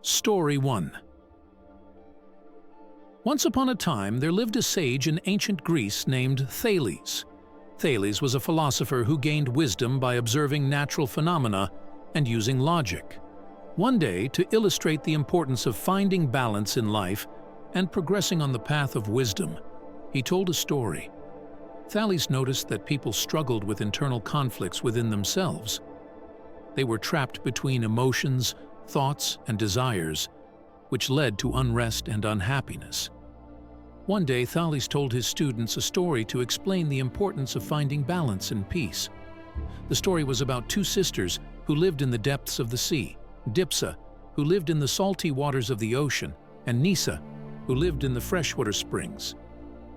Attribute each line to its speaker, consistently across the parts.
Speaker 1: Story 1. Once upon a time, there lived a sage in ancient Greece named Thales. Thales was a philosopher who gained wisdom by observing natural phenomena and using logic. One day, to illustrate the importance of finding balance in life and progressing on the path of wisdom, he told a story. Thales noticed that people struggled with internal conflicts within themselves. They were trapped between emotions, thoughts, and desires, which led to unrest and unhappiness. One day, Thales told his students a story to explain the importance of finding balance and peace. The story was about two sisters who lived in the depths of the sea: Dipsa, who lived in the salty waters of the ocean, and Nisa, who lived in the freshwater springs.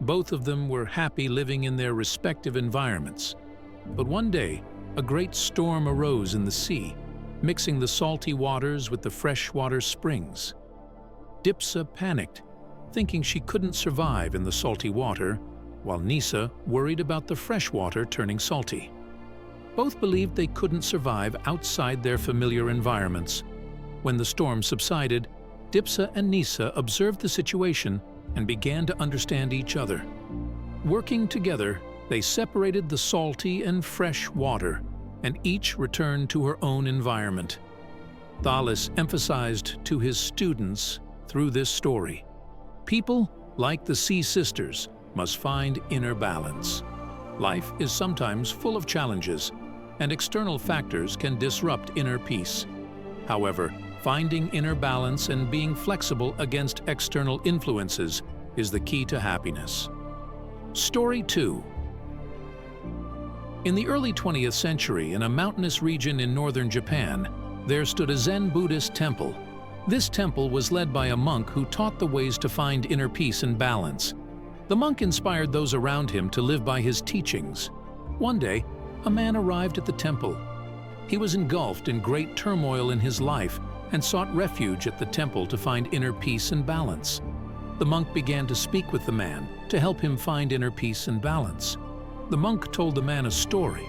Speaker 1: Both of them were happy living in their respective environments. But one day, a great storm arose in the sea, mixing the salty waters with the freshwater springs. Dipsa panicked, thinking she couldn't survive in the salty water, while Nisa worried about the fresh water turning salty. Both believed they couldn't survive outside their familiar environments. When the storm subsided, Dipsa and Nisa observed the situation and began to understand each other. Working together, they separated the salty and fresh water, and each returned to her own environment. Thales emphasized to his students through this story: people, like the sea sisters, must find inner balance. Life is sometimes full of challenges, and external factors can disrupt inner peace. However, finding inner balance and being flexible against external influences is the key to happiness. Story 2. In the early 20th century, in a mountainous region in northern Japan, there stood a Zen Buddhist temple. This temple was led by a monk who taught the ways to find inner peace and balance. The monk inspired those around him to live by his teachings. One day, a man arrived at the temple. He was engulfed in great turmoil in his life and sought refuge at the temple to find inner peace and balance. The monk began to speak with the man to help him find inner peace and balance. The monk told the man a story.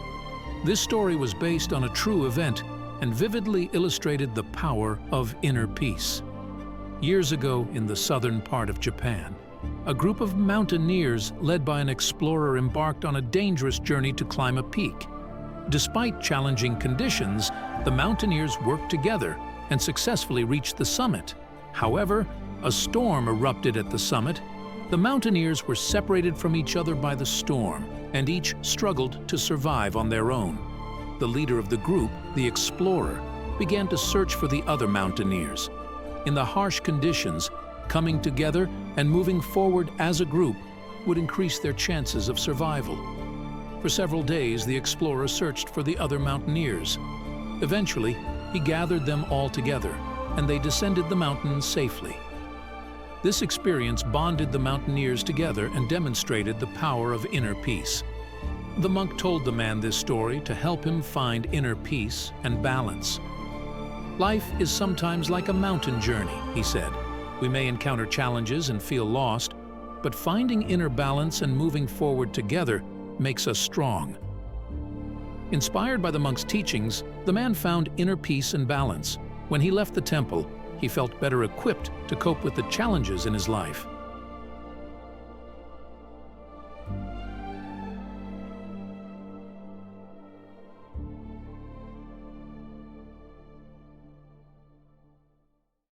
Speaker 1: This story was based on a true event and vividly illustrated the power of inner peace. Years ago, in the southern part of Japan, a group of mountaineers led by an explorer embarked on a dangerous journey to climb a peak. Despite challenging conditions, the mountaineers worked together and successfully reached the summit. However, a storm erupted at the summit. The mountaineers were separated from each other by the storm, and each struggled to survive on their own. The leader of the group, the explorer, began to search for the other mountaineers. In the harsh conditions, coming together and moving forward as a group would increase their chances of survival. For several days, the explorer searched for the other mountaineers. Eventually, he gathered them all together, and they descended the mountain safely. This experience bonded the mountaineers together and demonstrated the power of inner peace. The monk told the man this story to help him find inner peace and balance. Life is sometimes like a mountain journey, he said. We may encounter challenges and feel lost, but finding inner balance and moving forward together makes us strong. Inspired by the monk's teachings, the man found inner peace and balance. When he left the temple, he felt better equipped to cope with the challenges in his life.